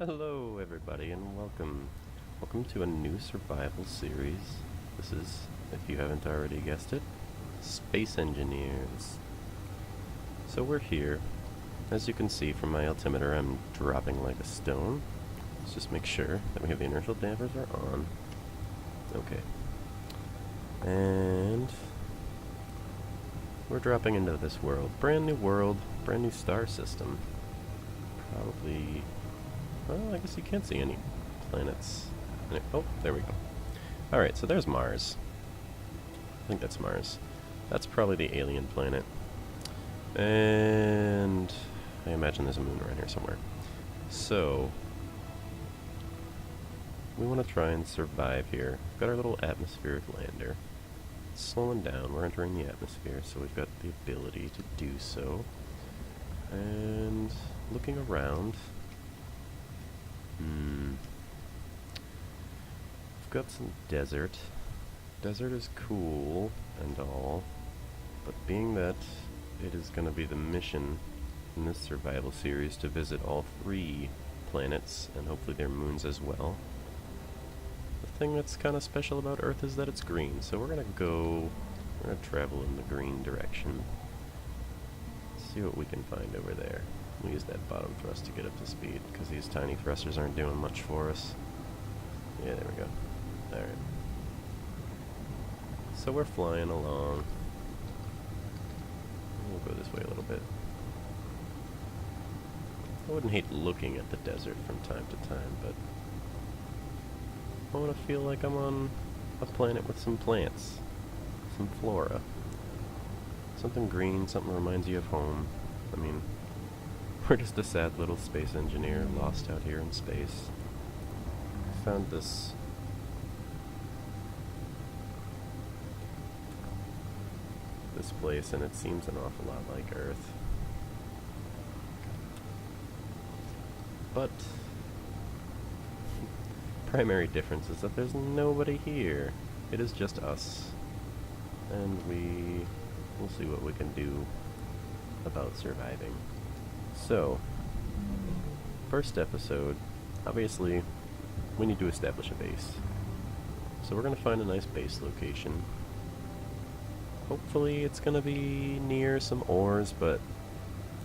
Hello everybody and welcome. Welcome to a new survival series. This is, if you haven't already guessed it, Space Engineers. So we're here. As you can see from my altimeter, I'm dropping like a stone. Let's just make sure that we have the inertial dampers are on. Okay. And we're dropping into this world. Brand new star system. Probably... well, I guess you can't see any planets. Oh, there we go. Alright, so there's Mars. I think that's Mars. That's probably the alien planet. And I imagine there's a moon around here somewhere. So, we want to try and survive here. We've got our little atmospheric lander. It's slowing down. We're entering the atmosphere, so we've got the ability to do so. And looking around... We've got some desert. Desert is cool and all, but being that it is going to be the mission in this survival series to visit all 3 planets and hopefully their moons as well, the thing that's kind of special about Earth is that it's green, so we're going to travel in the green direction. See what we can find over there. We'll use that bottom thrust to get up to speed, because these tiny thrusters aren't doing much for us. Yeah, there we go. Alright. So we're flying along. We'll go this way a little bit. I wouldn't hate looking at the desert from time to time, but I want to feel like I'm on a planet with some plants, some flora. Something green, something reminds you of home. I mean... we're just a sad little space engineer lost out here in space. Found this place, and it seems an awful lot like Earth. But primary difference is that there's nobody here. It is just us, and we'll see what we can do about surviving. So, first episode, obviously, we need to establish a base. So we're going to find a nice base location. Hopefully it's going to be near some ores, but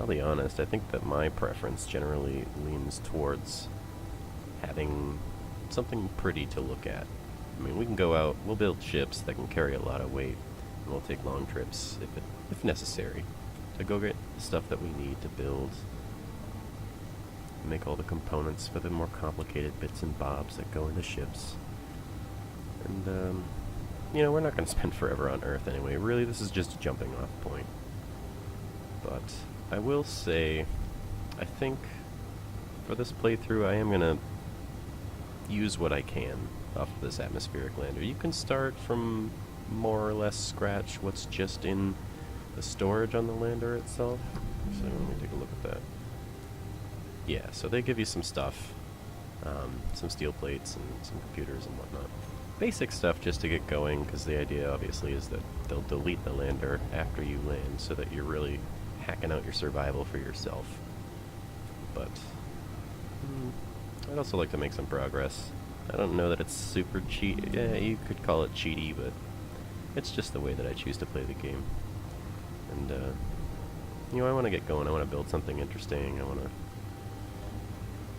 I'll be honest, I think that my preference generally leans towards having something pretty to look at. I mean, we can go out, we'll build ships that can carry a lot of weight, and we'll take long trips if necessary, to go get the stuff that we need to build, make all the components for the more complicated bits and bobs that go into ships. And, you know, we're not going to spend forever on Earth anyway. Really, this is just a jumping off point. But I will say, I think for this playthrough, I am going to use what I can off of this atmospheric lander. You can start from more or less scratch what's just in the storage on the lander itself. So let me take a look at that. Yeah, so they give you some stuff, some steel plates and some computers and whatnot. Basic stuff just to get going, because the idea obviously is that they'll delete the lander after you land, so that you're really hacking out your survival for yourself. But I'd also like to make some progress. I don't know that it's super cheat. Yeah, you could call it cheaty, but it's just the way that I choose to play the game. And you know, I want to get going. I want to build something interesting. I want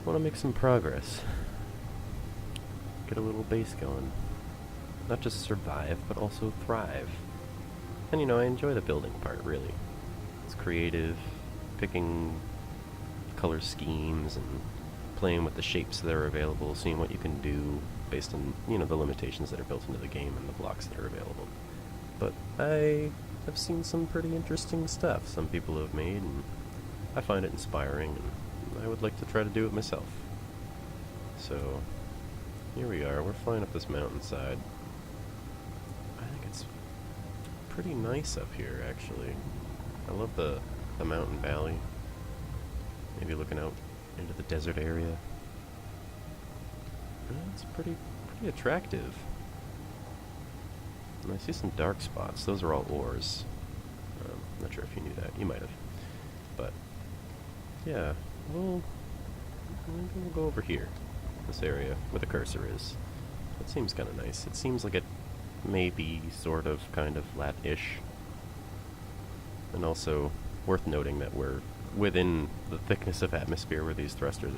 to make some progress. Get a little base going. Not just survive, but also thrive. And you know, I enjoy the building part, really. It's creative, picking color schemes and playing with the shapes that are available, seeing what you can do based on, you know, the limitations that are built into the game and the blocks that are available. But I have seen some pretty interesting stuff some people have made, and I find it inspiring, and I would like to try to do it myself. So, here we are. We're flying up this mountainside. I think it's pretty nice up here, actually. I love the mountain valley. Maybe looking out into the desert area. It's pretty attractive. And I see some dark spots. Those are all ores. Not sure if you knew that. You might have. But, yeah. We'll maybe we'll go over here. This area where the cursor is. It seems kind of nice. It seems like it may be sort of, kind of flat-ish. And also worth noting that we're within the thickness of atmosphere where these thrusters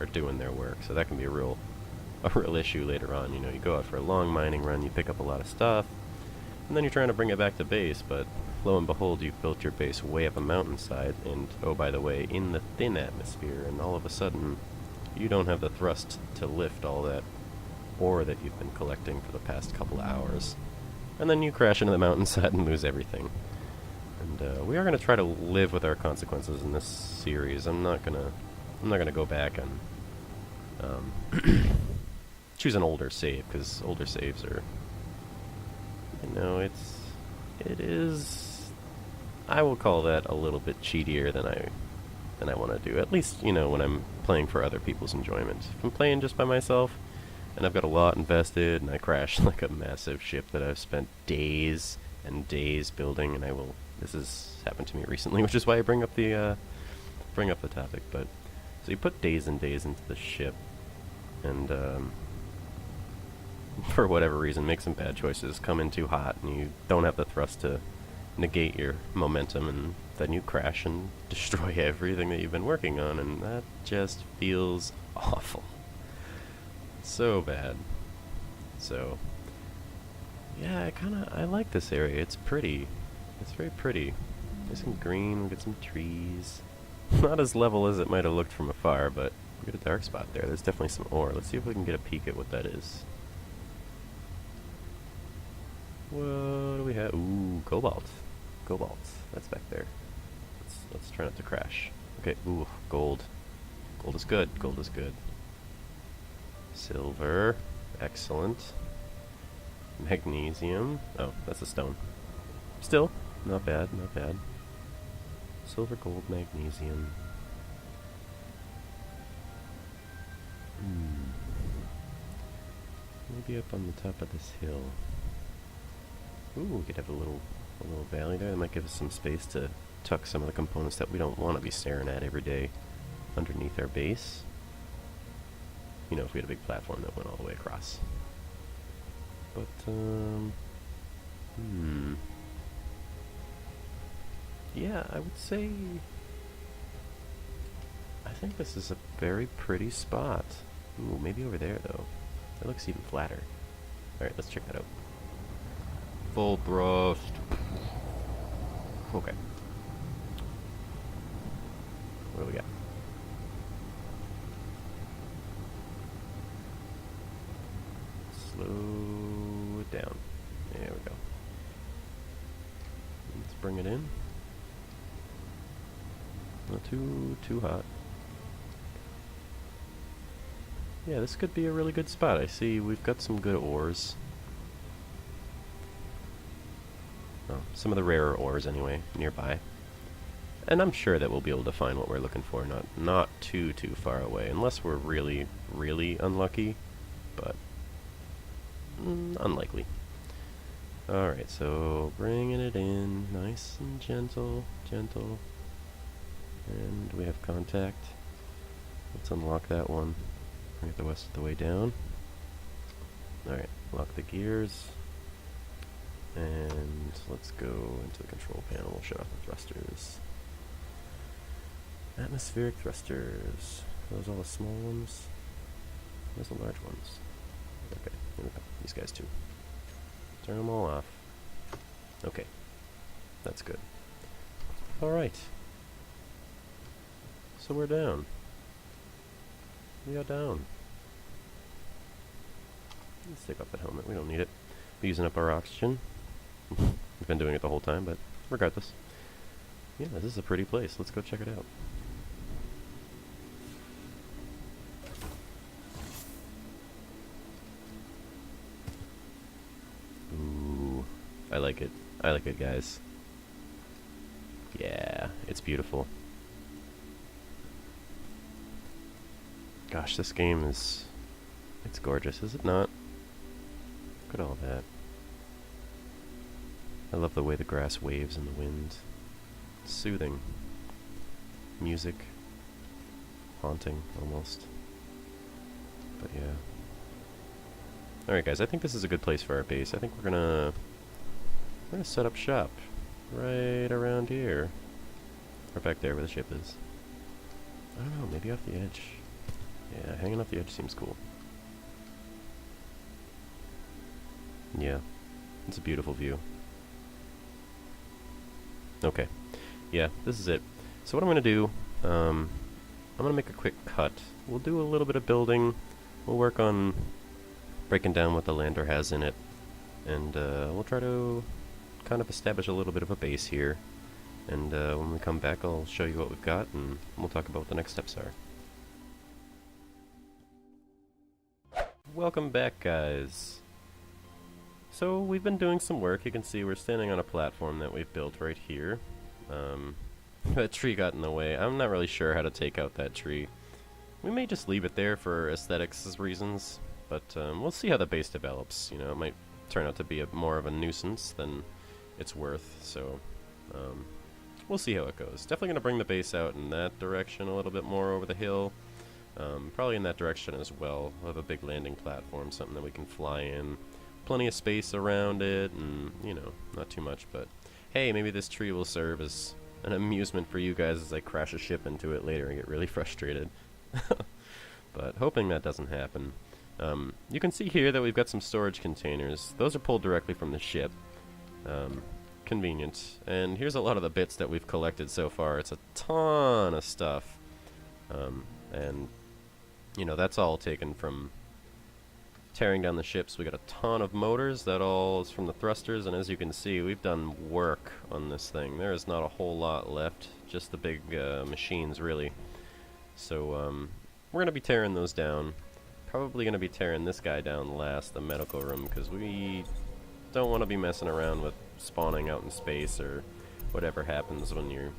are doing their work. So that can be a real issue later on. You know, you go out for a long mining run, you pick up a lot of stuff, and then you're trying to bring it back to base, but lo and behold, you've built your base way up a mountainside, and oh, by the way, in the thin atmosphere, and all of a sudden, you don't have the thrust to lift all that ore that you've been collecting for the past couple of hours. And then you crash into the mountainside and lose everything. And we are going to try to live with our consequences in this series. I'm not gonna go back and choose an older save, because older saves are, you know, it is, I will call that a little bit cheatier than I want to do. At least, you know, when I'm playing for other people's enjoyment. If I'm playing just by myself, and I've got a lot invested, and I crash like a massive ship that I've spent days and days building, and this has happened to me recently, which is why I bring up the topic. But so you put days and days into the ship, and for whatever reason make some bad choices, come in too hot, and you don't have the thrust to negate your momentum, and then you crash and destroy everything that you've been working on, and that just feels awful. So bad. So yeah, I like this area. It's pretty. It's very pretty. There's some green, we get some trees. Not as level as it might have looked from afar, but we get a dark spot there. There's definitely some ore. Let's see if we can get a peek at what that is. What do we have? Ooh, cobalt. Cobalt. That's back there. Let's try not to crash. Okay, ooh, gold. Gold is good. Gold is good. Silver. Excellent. Magnesium. Oh, that's a stone. Still, not bad, not bad. Silver, gold, magnesium. Maybe up on the top of this hill. Ooh, we could have a little valley there. That might give us some space to tuck some of the components that we don't want to be staring at every day underneath our base. You know, if we had a big platform that went all the way across. But, yeah, I would say, I think this is a very pretty spot. Ooh, maybe over there, though. It looks even flatter. Alright, let's check that out. Full thrust. Okay. What do we got? Slow it down. There we go. Let's bring it in. Not too hot. Yeah, this could be a really good spot. I see we've got some good ores. Oh, some of the rarer ores anyway, nearby. And I'm sure that we'll be able to find what we're looking for, not too far away, unless we're really, really unlucky, but unlikely. Alright, so bringing it in, nice and gentle. And we have contact. Let's unlock that one. Bring it the rest of the way down. Alright, lock the gears. And let's go into the control panel. We'll shut off the thrusters. Atmospheric thrusters. Are those all the small ones? Where's the large ones? Okay, here we go. These guys too. Turn them all off. Okay. That's good. Alright. So we're down. We are down. Let's take off that helmet. We don't need it. We're using up our oxygen. We've been doing it the whole time, but regardless. Yeah, this is a pretty place. Let's go check it out. Ooh. I like it. I like it, guys. Yeah, it's beautiful. Gosh, this game is... it's gorgeous, is it not? Look at all that. I love the way the grass waves in the wind. It's soothing. Music. Haunting, almost. But yeah. Alright guys, I think this is a good place for our base. I think we're gonna set up shop right around here. Or back there where the ship is. I don't know, maybe off the edge. Yeah, hanging off the edge seems cool. Yeah, it's a beautiful view. Okay, yeah, this is it. So what I'm going to do, I'm going to make a quick cut. We'll do a little bit of building. We'll work on breaking down what the lander has in it. And we'll try to kind of establish a little bit of a base here. And when we come back, I'll show you what we've got, and we'll talk about what the next steps are. Welcome back, guys. So we've been doing some work. You can see we're standing on a platform that we've built right here. That tree got in the way. I'm not really sure how to take out that tree. We may just leave it there for aesthetics reasons, but we'll see how the base develops. You know, it might turn out to be more of a nuisance than it's worth, so we'll see how it goes. Definitely going to bring the base out in that direction a little bit more over the hill. Probably in that direction as well. We'll have a big landing platform, something that we can fly in. Plenty of space around it, and, you know, not too much, but hey, maybe this tree will serve as an amusement for you guys as I crash a ship into it later and get really frustrated. But hoping that doesn't happen. You can see here that we've got some storage containers. Those are pulled directly from the ship. Convenient. And here's a lot of the bits that we've collected so far. It's a ton of stuff. And, you know, that's all taken from tearing down the ships. We got a ton of motors. That all is from the thrusters, and as you can see, we've done work on this thing. There is not a whole lot left, just the big machines, really. So we're going to be tearing those down. Probably going to be tearing this guy down last, the medical room, because we don't want to be messing around with spawning out in space or whatever happens when you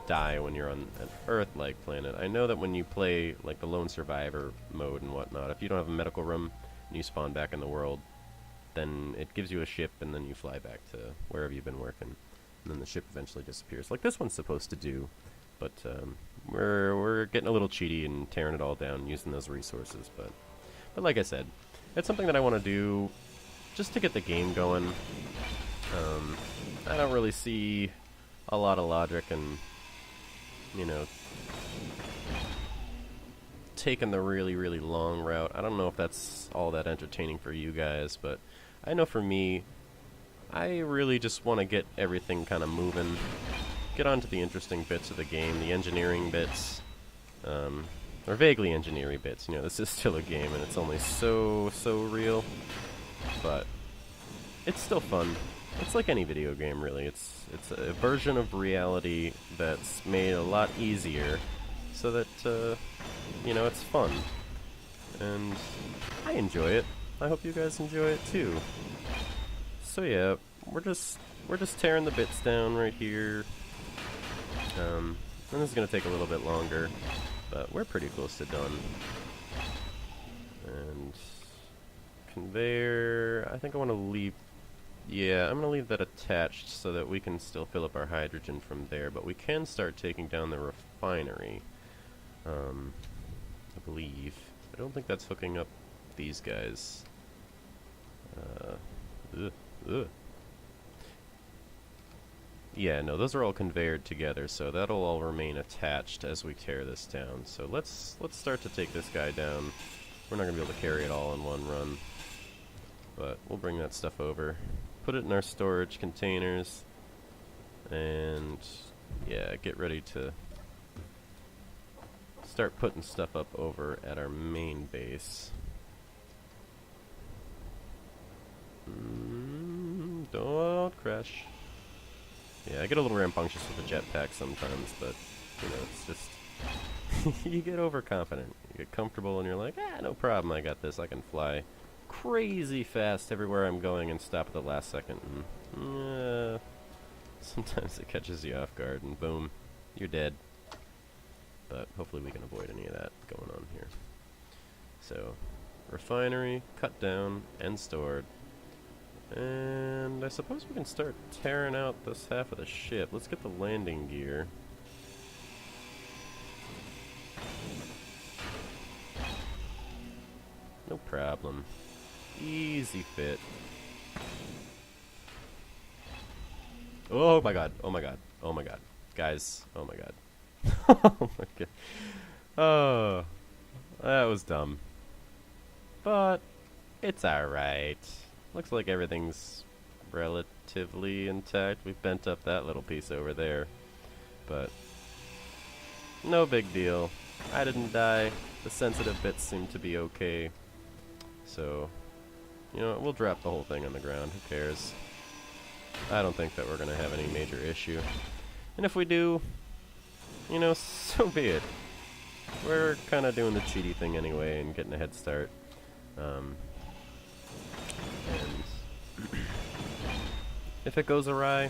die when you're on an Earth-like planet. I know that when you play like the Lone Survivor mode and whatnot, if you don't have a medical room and you spawn back in the world, then it gives you a ship and then you fly back to wherever you've been working, and then the ship eventually disappears, like this one's supposed to do. But we're getting a little cheaty and tearing it all down using those resources. But like I said, it's something that I want to do just to get the game going. I don't really see a lot of logic in, you know, taking the really, really long route. I don't know if that's all that entertaining for you guys, but I know for me, I really just want to get everything kind of moving, get onto the interesting bits of the game, the engineering bits, or vaguely engineering bits. You know, this is still a game, and it's only so real, but it's still fun. It's like any video game, really. It's a version of reality that's made a lot easier, so that you know, it's fun, and I enjoy it. I hope you guys enjoy it too. So yeah, we're just tearing the bits down right here. And this is gonna take a little bit longer, but we're pretty close to done. And conveyor, I think I want to leave. Yeah, I'm going to leave that attached so that we can still fill up our hydrogen from there, but we can start taking down the refinery, I believe. I don't think that's hooking up these guys. Yeah, no, those are all conveyored together, so that'll all remain attached as we tear this down. So let's start to take this guy down. We're not going to be able to carry it all in one run, but we'll bring that stuff over. Put it in our storage containers, and yeah, get ready to start putting stuff up over at our main base. Don't crash. Yeah, I get a little rambunctious with the jetpack sometimes, but you know, it's just you get overconfident. You get comfortable and you're like, no problem, I got this, I can fly crazy fast everywhere I'm going and stop at the last second, and sometimes it catches you off guard and boom, you're dead. But hopefully we can avoid any of that going on here. So, refinery, cut down, and stored. And I suppose we can start tearing out this half of the ship. Let's get the landing gear. No problem. Easy fit. Oh my god. Oh my god. Oh my god. Guys. Oh my god. Oh my god. Oh. That was dumb. But it's alright. Looks like everything's relatively intact. We've bent up that little piece over there. But no big deal. I didn't die. The sensitive bits seem to be okay. So, you know, we'll drop the whole thing on the ground. Who cares? I don't think that we're going to have any major issue. And if we do, you know, so be it. We're kind of doing the cheaty thing anyway and getting a head start. And if it goes awry,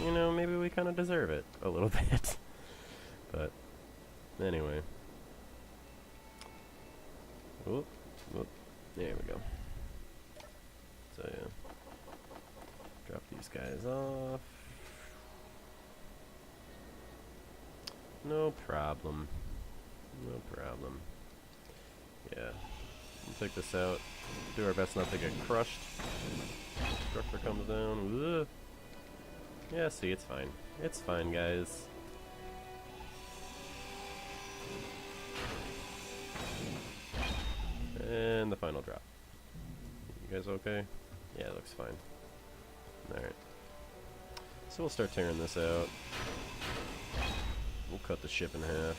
you know, maybe we kind of deserve it a little bit. But anyway. Whoop, whoop. There we go. So yeah. Drop these guys off. No problem. No problem. Yeah. We'll take this out. Do our best not to get crushed. Structure comes down. Ugh. Yeah, see, it's fine. It's fine, guys. And the final drop. You guys okay? Yeah, it looks fine. Alright. So we'll start tearing this out. We'll cut the ship in half.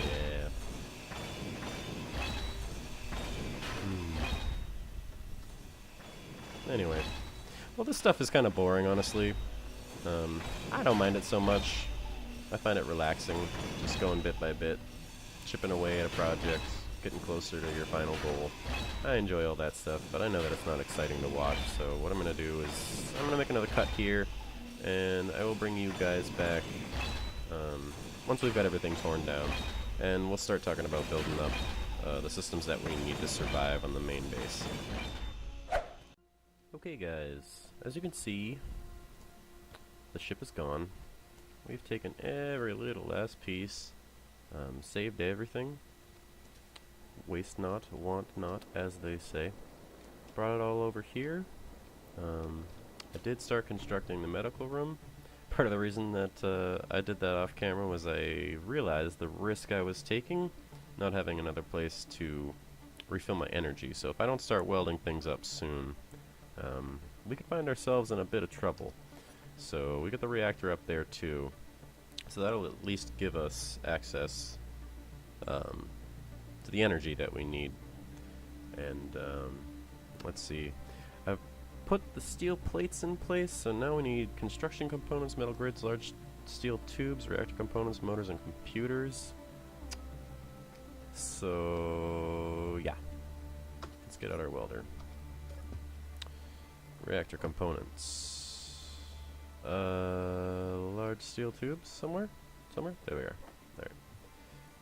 Yeah. Anyway. Well, this stuff is kind of boring, honestly. I don't mind it so much. I find it relaxing, just going bit by bit, chipping away at a project, getting closer to your final goal. I enjoy all that stuff, but I know that it's not exciting to watch, so what I'm going to do is I'm going to make another cut here, and I will bring you guys back once we've got everything torn down, and we'll start talking about building up the systems that we need to survive on the main base. Okay guys, as you can see, the ship is gone. We've taken every little last piece, saved everything, waste not, want not, as they say. Brought it all over here. I did start constructing the medical room. Part of the reason that I did that off camera was I realized the risk I was taking, not having another place to refill my energy. So if I don't start welding things up soon, we could find ourselves in a bit of trouble. So we got the reactor up there too, so that'll at least give us access to the energy that we need. And let's see, I've put the steel plates in place, so now we need construction components, metal grids, large steel tubes, reactor components, motors, and computers. So yeah, let's get out our welder. Reactor components. Large steel tubes somewhere? There we are.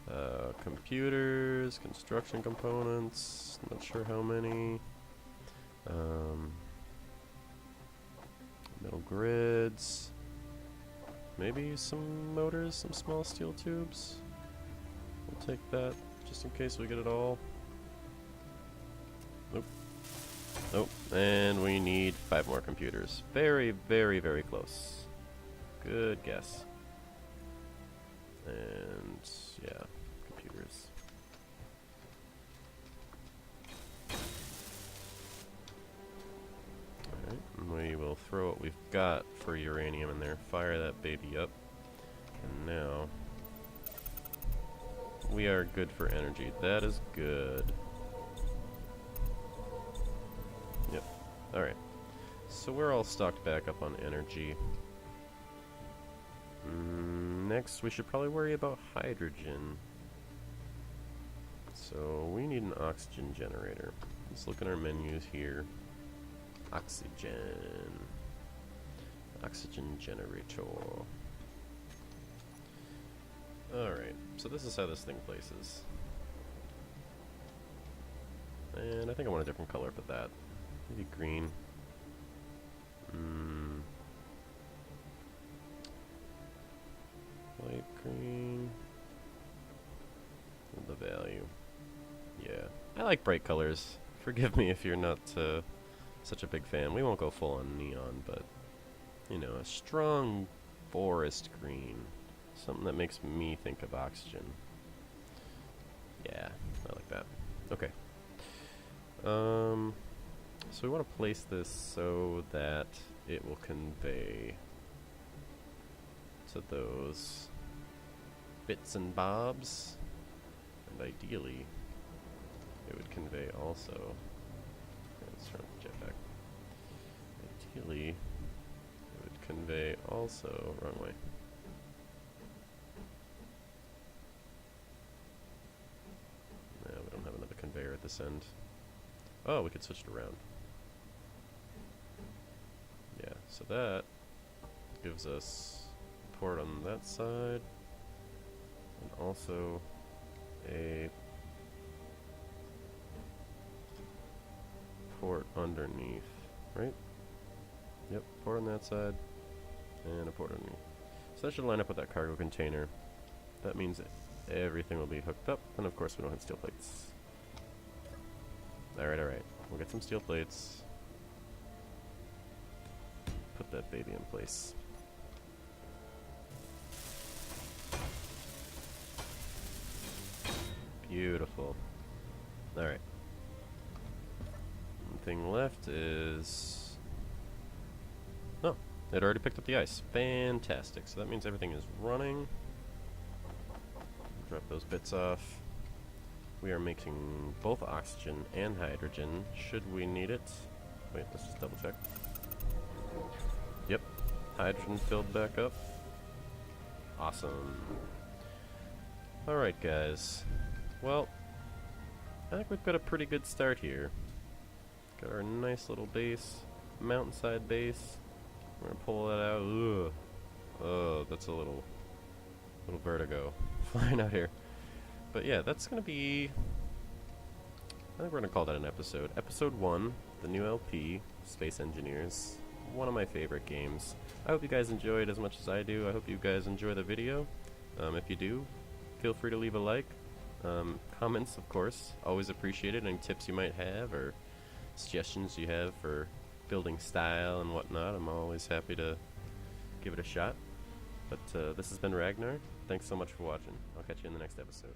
Alright. Computers, construction components, not sure how many. Metal grids. Maybe some motors, some small steel tubes. We'll take that just in case we get it all. Nope. Nope, and we need 5 more computers. Very, very, very close. Good guess. And, yeah, computers. Alright, and we will throw what we've got for uranium in there, fire that baby up. And now, we are good for energy. That is good. Yep. Alright. So we're all stocked back up on energy. Next, we should probably worry about hydrogen. So we need an oxygen generator. Let's look at our menus here. Oxygen. Oxygen generator. Alright, so this is how this thing places. And I think I want a different color for that. Maybe green. Hmm. Light green. The value. Yeah. I like bright colors. Forgive me if you're not such a big fan. We won't go full on neon, but, you know, a strong forest green. Something that makes me think of oxygen. Yeah, I like that. Okay. So we want to place this so that it will convey to those bits and bobs, and ideally it would convey also. Let's turn the jetpack. Ideally, it would convey also. Wrong way. No, we don't have another conveyor at this end. Oh, we could switch it around. Yeah, so that gives us a port on that side, and also a port underneath, right? Yep, port on that side, and a port underneath. So that should line up with that cargo container. That means that everything will be hooked up, and of course we don't have steel plates. Alright, alright. We'll get some steel plates. Put that baby in place. Beautiful. Alright. One thing left is... Oh, it already picked up the ice. Fantastic. So that means everything is running. Drop those bits off. We are making both oxygen and hydrogen, should we need it. Wait, let's just double check. Yep, hydrogen filled back up. Awesome. Alright guys, well, I think we've got a pretty good start here. Got our nice little base, mountainside base. We're gonna pull that out. Ugh. Oh, that's a little vertigo flying out here. But yeah, that's gonna be, I think we're gonna call that an episode. Episode 1, the new LP, Space Engineers. One of my favorite games. I hope you guys enjoy it as much as I do. I hope you guys enjoy the video. If you do, feel free to leave a like. Comments, of course, always appreciated. Any tips you might have or suggestions you have for building style and whatnot, I'm always happy to give it a shot. But this has been Ragnar. Thanks so much for watching. I'll catch you in the next episode.